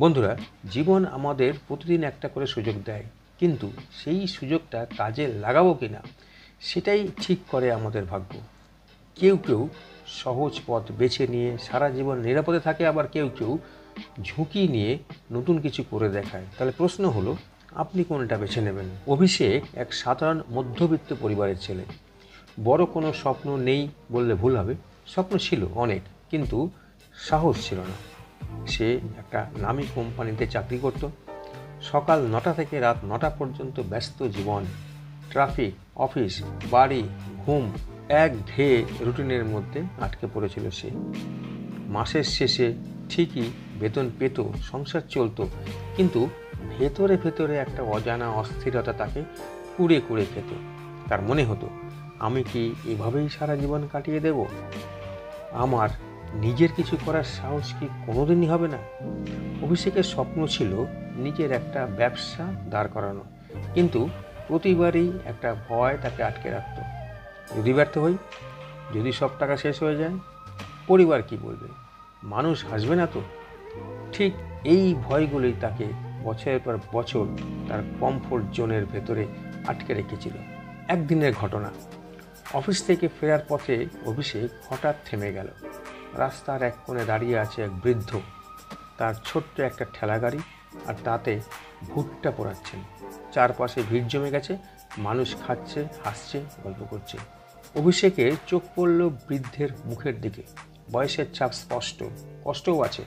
বন্ধুরা, জীবন আমাদের প্রতিদিন একটা করে সুযোগ দেয়, কিন্তু সেই সুযোগটা কাজে লাগাবো কিনা সেটাই ঠিক করে আমাদের ভাগ্য। কেউ কেউ সহজ পথ বেছে নিয়ে সারা জীবন নিরাপদে থাকে, আবার কেউ কেউ ঝুঁকি নিয়ে নতুন কিছু করে দেখায়। তাহলে প্রশ্ন হলো, আপনি কোনটা বেছে নেবেন? অভিষেক এক সাধারণ মধ্যবিত্ত পরিবারের ছেলে। বড় কোনো স্বপ্ন নেই বললে ভুল হবে। স্বপ্ন ছিল অনেক, কিন্তু সাহস ছিল না। সে একটা নামী কোম্পানিতে চাকরি করত। সকাল 9টা থেকে রাত 9টা পর্যন্ত ব্যস্ত জীবন। ট্রাফিক, অফিস, বাড়ি, ঘুম, একঘেয়ে রুটিনের মধ্যে আটকে পড়েছিল সে। মাসের শেষে ঠিকই বেতন পেত, সংসার চলত, কিন্তু ভেতরে ভেতরে একটা অজানা অস্থিরতা তাকে কুড়ে কুড়ে খেত। তার মনে হতো, আমি কি এভাবেই সারা জীবন কাটিয়ে দেব? আমার নিজের কিছু করার সাহস কি কোনোদিনই হবে না? অভিষেকের স্বপ্ন ছিল নিজের একটা ব্যবসা দাঁড় করানো, কিন্তু প্রতিবারই একটা ভয় তাকে আটকে রাখত। যদি ব্যর্থ হই, যদি সব টাকা শেষ হয়ে যায়, পরিবার কি বলবে? মানুষ হাসবে না তো? ঠিক এই ভয়গুলোই তাকে বছরের পর বছর তার কমফোর্ট জোনের ভেতরে আটকে রেখেছিল। একদিনের ঘটনা, অফিস থেকে ফেরার পথে অভিষেক হঠাৎ থেমে গেল। রাস্তার এক কোণে দাঁড়িয়ে আছে এক বৃদ্ধ। তার ছোট্ট একটা ঠেলাগাড়ি, আর তাতে ভুট্টা পোড়াচ্ছেন। চারপাশে ভিড় জমে গেছে, মানুষ খাচ্ছে, হাসছে, গল্প করছে। অভিষেকের চোখ পড়ল বৃদ্ধের মুখের দিকে। বয়সের ছাপ স্পষ্ট, কষ্টও আছে,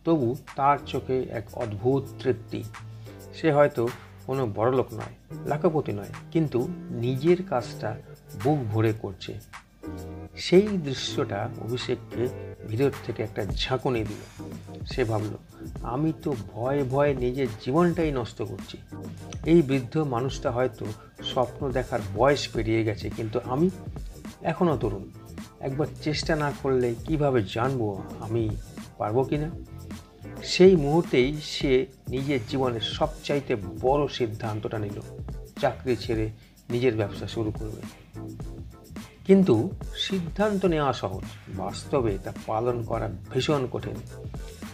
তবু তার চোখে এক অদ্ভুত তৃপ্তি। সে হয়তো কোনো বড়লোক নয়, লাখপতি নয়, কিন্তু নিজের কাজটা বুক ভরে করছে। সেই দৃশ্যটা অভিষেককে ভিতর থেকে একটা ঝাঁকুনি দিল। সে ভাবল, আমি তো ভয়ে ভয়ে নিজের জীবনটাই নষ্ট করছি। এই বৃদ্ধ মানুষটা হয়তো স্বপ্ন দেখার বয়স পেরিয়ে গেছে, কিন্তু আমি এখনও তরুণ। একবার চেষ্টা না করলে কিভাবে জানবো আমি পারবো কিনা? সেই মুহূর্তেই সে নিজের জীবনের সবচাইতে বড় সিদ্ধান্তটা নিল। চাকরি ছেড়ে নিজের ব্যবসা শুরু করবে। কিন্তু সিদ্ধান্ত নেওয়া সহজ, বাস্তবে তা পালন করা ভীষণ কঠিন।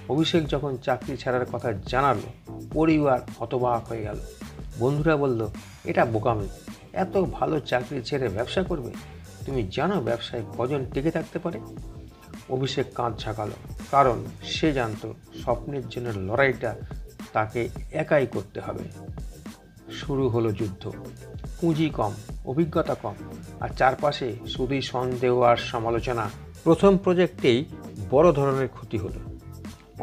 অভিষেক যখন চাকরি ছাড়ার কথা জানালো, পরিবার হতবাক হয়ে গেল। বন্ধুরা বলল, এটা বোকামি, এত ভালো চাকরি ছেড়ে ব্যবসা করবে? তুমি জানো ব্যবসায় কজন টিকে থাকতে পারে? অভিষেক কাঁধ ঝাঁকালো, কারণ সে জানতো স্বপ্নের জন্য লড়াইটা তাকে একাই করতে হবে। শুরু হলো যুদ্ধ। পুঁজি কম, অভিজ্ঞতা কম, আর চারপাশে শুধুই সন্দেহ আর সমালোচনা। প্রথম প্রজেক্টেই বড় ধরনের ক্ষতি হলো।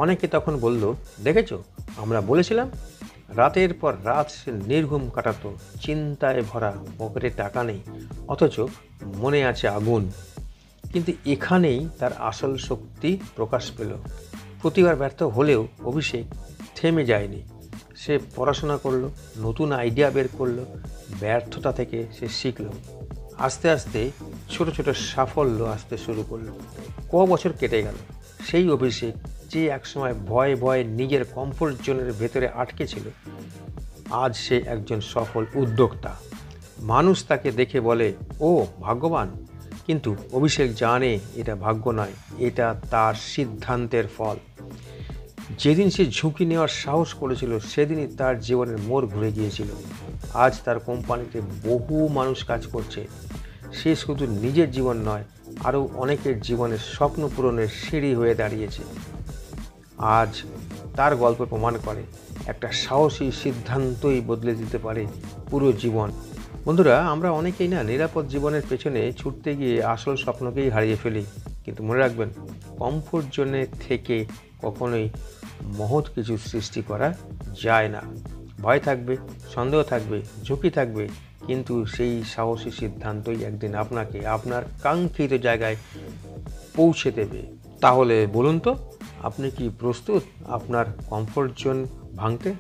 অনেকে তখন বলল, দেখেছো, আমরা বলেছিলাম। রাতের পর রাত সে নির্ঘুম কাটাতো, চিন্তায় ভরা, পকেটে টাকা নেই, অথচ মনে আছে আগুন। কিন্তু এখানেই তার আসল শক্তি প্রকাশ পেল। প্রতিবার ব্যর্থ হলেও অভিষেক থেমে যায়নি। সে পড়াশোনা করলো, নতুন আইডিয়া বের করলো, ব্যর্থতা থেকে সে শিখল। আস্তে আস্তে ছোট ছোট সাফল্য আসতে শুরু করলো। বছর কেটে গেল। সেই অভিষেক, যে একসময় ভয়ে ভয়ে নিজের কমফোর্ট জোনের ভেতরে আটকে ছিল, আজ সে একজন সফল উদ্যোক্তা। মানুষ তাকে দেখে বলে, ও ভাগ্যবান। কিন্তু অভিষেক জানে এটা ভাগ্য নয়, এটা তার সিদ্ধান্তের ফল। যেদিন সে ঝুঁকি নেওয়ার সাহস করেছিল, সেদিনই তার জীবনের মোড় ঘুরে গিয়েছিল। আজ তার কোম্পানিতে বহু মানুষ কাজ করছে। সে শুধু নিজের জীবন নয়, আরও অনেকের জীবনের স্বপ্ন পূরণের সিঁড়ি হয়ে দাঁড়িয়েছে। আজ তার গল্প প্রমাণ করে, একটা সাহসী সিদ্ধান্তই বদলে দিতে পারে পুরো জীবন। বন্ধুরা, আমরা অনেকেই নিরাপদ জীবনের পেছনে ছুটতে গিয়ে আসল স্বপ্নকেই হারিয়ে ফেলি। কিন্তু মনে রাখবেন, কমফোর্ট জোনে থেকে কখনোই মহৎ কিছু সৃষ্টি করা যায় না। ভয় থাকবে, সন্দেহ থাকবে, ঝুঁকি থাকবে, কিন্তু সেই সাহসী সিদ্ধান্তই একদিন আপনাকে আপনার কাঙ্ক্ষিত জায়গায় পৌঁছে দেবে। তাহলে বলুন তো, আপনি কি প্রস্তুত আপনার কমফোর্ট জোন ভাঙতে?